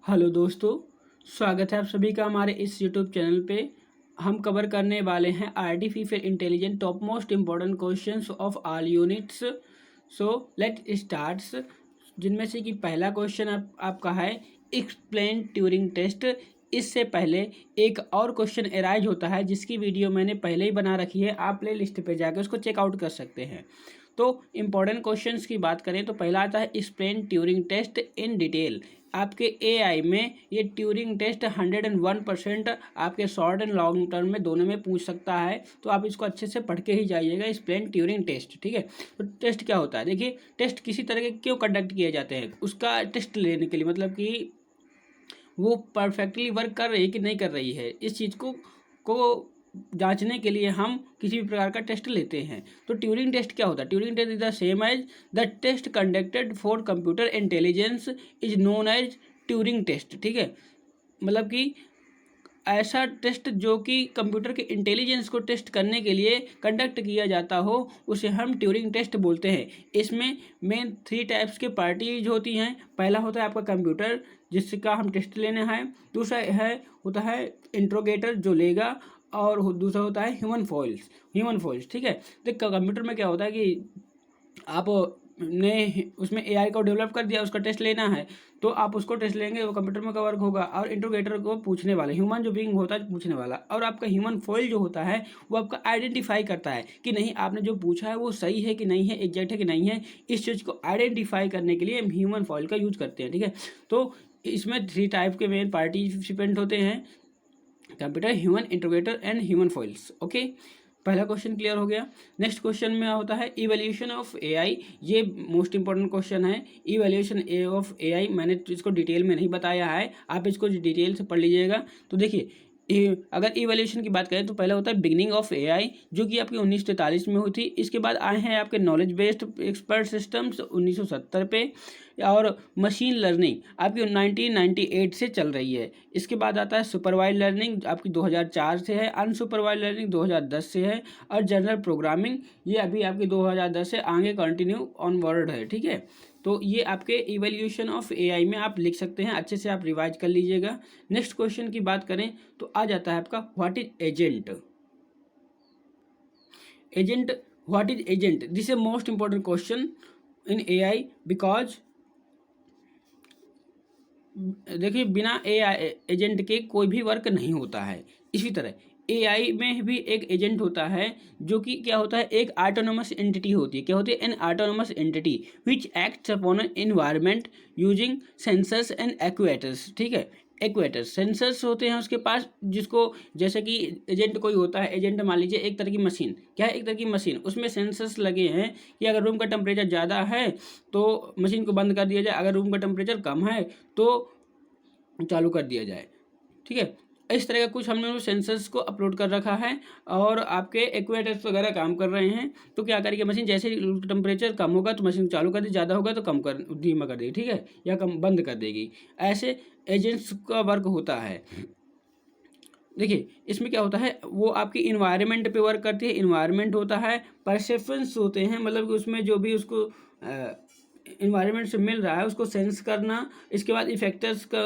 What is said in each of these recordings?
Hello दोस्तों, स्वागत है आप सभी का हमारे इस यूट्यूब चैनल पे। हम कवर करने वाले हैं artificial intelligence top most important questions of all units. So let starts. जिनमें से कि पहला क्वेश्चन आपका है एक्सप्लेन ट्यूरिंग टेस्ट। इससे पहले एक और क्वेश्चन एराइज होता है जिसकी वीडियो मैंने पहले ही बना रखी है, आप प्ले लिस्ट पर जाकर उसको चेकआउट कर सकते हैं। तो इम्पॉर्टेंट क्वेश्चंस की बात करें तो पहला आता है explain Turing test in detail. आपके एआई में ये ट्यूरिंग टेस्ट 101% आपके शॉर्ट एंड लॉन्ग टर्म में दोनों में पूछ सकता है, तो आप इसको अच्छे से पढ़ के ही जाइएगा। एक्सप्लेन ट्यूरिंग टेस्ट, ठीक है। तो टेस्ट क्या होता है, देखिए टेस्ट किसी तरह के क्यों कंडक्ट किए जाते हैं, उसका टेस्ट लेने के लिए, मतलब कि वो परफेक्टली वर्क कर रही है कि नहीं कर रही है, इस चीज़ को जांचने के लिए हम किसी भी प्रकार का टेस्ट लेते हैं। तो ट्यूरिंग टेस्ट क्या होता है, Turing test is the same as the test conducted for computer intelligence is known as Turing test, ठीक है। मतलब कि ऐसा टेस्ट जो कि कंप्यूटर के इंटेलिजेंस को टेस्ट करने के लिए कंडक्ट किया जाता हो उसे हम ट्यूरिंग टेस्ट बोलते हैं। इसमें मेन 3 टाइप्स के पार्टीज होती हैं। पहला होता है आपका कंप्यूटर जिसका हम टेस्ट लेने हैं, दूसरा होता है इंट्रोगेटर जो लेगा, और दूसरा होता है ह्यूमन फॉइल्स, ठीक है। तो कंप्यूटर में क्या होता है कि आप ने उसमें एआई को डेवलप कर दिया, उसका टेस्ट लेना है तो आप उसको टेस्ट लेंगे, वो कंप्यूटर में का वर्क होगा, और इंट्रोगेटर को पूछने वाला ह्यूमन जो बीइंग होता है पूछने वाला, और आपका ह्यूमन फॉइल जो होता है वो आपका आइडेंटिफाई करता है कि नहीं आपने जो पूछा है वो सही है कि नहीं है, एग्जैक्ट है कि नहीं है। इस चीज़ को आइडेंटिफाई करने के लिए हम ह्यूमन फॉइल का यूज करते हैं, ठीक है। तो इसमें 3 टाइप के मेन पार्टिसिपेंट होते हैं, computer, human interrogator and human foils, okay. पहला क्वेश्चन क्लियर हो गया। नेक्स्ट क्वेश्चन में होता है इवैल्यूएशन ऑफ एआई। ये मोस्ट इंपॉर्टेंट क्वेश्चन है, इवैल्यूएशन ऑफ एआई। मैंने इसको डिटेल में नहीं बताया है, आप इसको डिटेल से पढ़ लीजिएगा। तो देखिए अगर इवैल्यूएशन की बात करें तो पहला होता है बिगनिंग ऑफ एआई जो कि आपकी 1943 में हुई थी। इसके बाद आए हैं आपके नॉलेज बेस्ड एक्सपर्ट सिस्टम्स 1970 पे, और मशीन लर्निंग आपकी 1998 से चल रही है। इसके बाद आता है सुपरवाइज लर्निंग आपकी 2004 से है, अनसुपरवाइज लर्निंग 2010 से है, और जनरल प्रोग्रामिंग ये अभी आपकी 2010 से आगे कंटिन्यू ऑनवर्ड है, ठीक है। तो ये आपके इवैल्यूएशन ऑफ एआई में आप लिख सकते हैं, अच्छे से आप रिवाइज कर लीजिएगा। नेक्स्ट क्वेश्चन की बात करें तो आ जाता है आपका what is agent. What is agent, this is most important question in AI because देखिए बिना एआई एजेंट के कोई भी वर्क नहीं होता है। इसी तरह एआई में भी एक एजेंट होता है जो कि क्या होता है, एक ऑटोनोमस एंटिटी होती है। क्या होती है, an autonomous entity which acts upon an environment using sensors and actuators, ठीक है। एक्चुएटर्स सेंसर्स होते हैं उसके पास, जिसको जैसे कि एजेंट कोई होता है, एजेंट मान लीजिए एक तरह की मशीन, क्या है, एक तरह की मशीन, उसमें सेंसर्स लगे हैं कि अगर रूम का टेम्परेचर ज़्यादा है तो मशीन को बंद कर दिया जाए, अगर रूम का टेम्परेचर कम है तो चालू कर दिया जाए, ठीक है। इस तरह का कुछ हमने सेंसर्स को अपलोड कर रखा है, और आपके एक्चुएटर्स वगैरह काम कर रहे हैं। तो क्या करेगी मशीन, जैसे टेम्परेचर कम होगा तो मशीन चालू कर देगी, ज़्यादा होगा तो कम कर धीमा कर देगी, ठीक है, या कम बंद कर देगी। ऐसे एजेंट्स का वर्क होता है। देखिए इसमें क्या होता है, वो आपकी इन्वायरमेंट पे वर्क करती है। इन्वायरमेंट होता है, परसेप्शंस होते हैं, मतलब कि उसमें जो भी उसको इन्वायरमेंट से मिल रहा है उसको सेंस करना। इसके बाद इफेक्टर्स का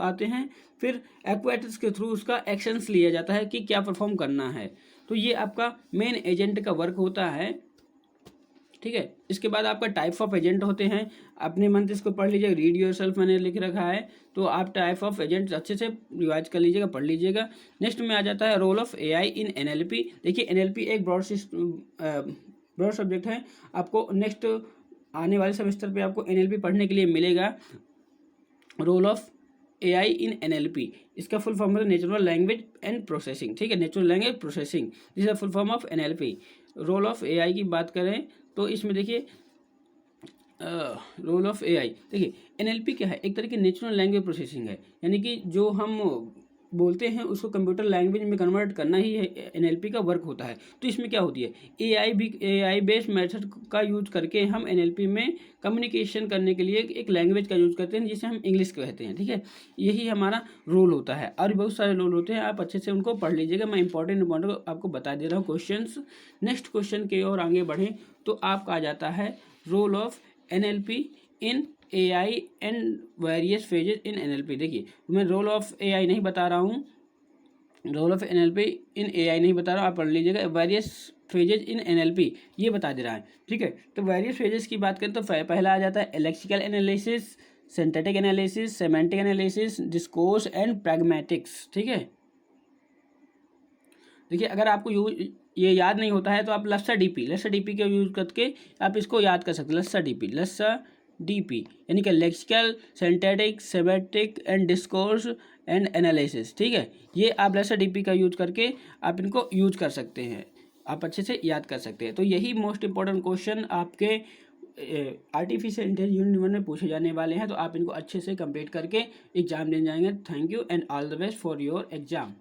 आते हैं, फिर एक्चुएटर्स के थ्रू उसका एक्शंस लिया जाता है कि क्या परफॉर्म करना है। तो ये आपका मेन एजेंट का वर्क होता है, ठीक है। इसके बाद आपका टाइप ऑफ एजेंट होते हैं, अपने मन से इसको पढ़ लीजिएगा, रीड योरसेल्फ मैंने लिख रखा है, तो आप टाइप ऑफ एजेंट अच्छे से रिवाइज कर लीजिएगा, पढ़ लीजिएगा। नेक्स्ट में आ जाता है role of AI in NLP. देखिए एनएलपी एक ब्रॉड सब्जेक्ट है, आपको नेक्स्ट आने वाले सेमेस्टर पे आपको एनएलपी पढ़ने के लिए मिलेगा। Role of AI in NLP, इसका फुल फॉर्म है नेचुरल लैंग्वेज एंड प्रोसेसिंग, ठीक है, natural language processing, this is full form of NLP. Role of AI की बात करें तो इसमें देखिए रोल ऑफ एआई, देखिए एनएलपी क्या है, एक तरह की नेचुरल लैंग्वेज प्रोसेसिंग है, यानी कि जो हम बोलते हैं उसको कंप्यूटर लैंग्वेज में कन्वर्ट करना ही एनएलपी का वर्क होता है। तो इसमें क्या होती है, एआई बेस्ड मेथड का यूज करके हम एनएलपी में कम्युनिकेशन करने के लिए एक लैंग्वेज का यूज करते हैं जिसे हम इंग्लिश कहते हैं, ठीक है। यही हमारा रोल होता है, और बहुत सारे रोल होते हैं, आप अच्छे से उनको पढ़ लीजिएगा। मैं इंपॉर्टेंट आपको बता दे रहा हूँ क्वेश्चंस। नेक्स्ट क्वेश्चन की ओर आगे बढ़ें तो आपका आ जाता है role of NLP in AI and various phases in NLP। देखिए मैं रोल ऑफ AI नहीं बता रहा हूँ, role of NLP in AI नहीं बता रहा हूँ, आप पढ़ लीजिएगा। वेरियस फेजेस इन NLP ये बता दे रहा है, ठीक है। तो वेरियस फेजेस की बात करें तो पहला आ जाता है lexical analysis, synthetic analysis, semantic analysis, discourse and pragmatics, ठीक है। देखिए अगर आपको ये याद नहीं होता है तो आप लस्सा डीपी का यूज करके आप इसको याद कर सकते हैं। लस्सा डीपी यानी कि lexical, synthetic, semantic and discourse and analysis, ठीक है। ये आप लस्सा डीपी का यूज करके आप इनको यूज कर सकते हैं, आप अच्छे से याद कर सकते हैं। तो यही मोस्ट इंपॉर्टेंट क्वेश्चन आपके आर्टिफिशियल इंटेलिजेंस में पूछे जाने वाले हैं, तो आप इनको अच्छे से कंप्लीट करके एग्जाम देने जाएंगे। Thank you and all the best for your exam.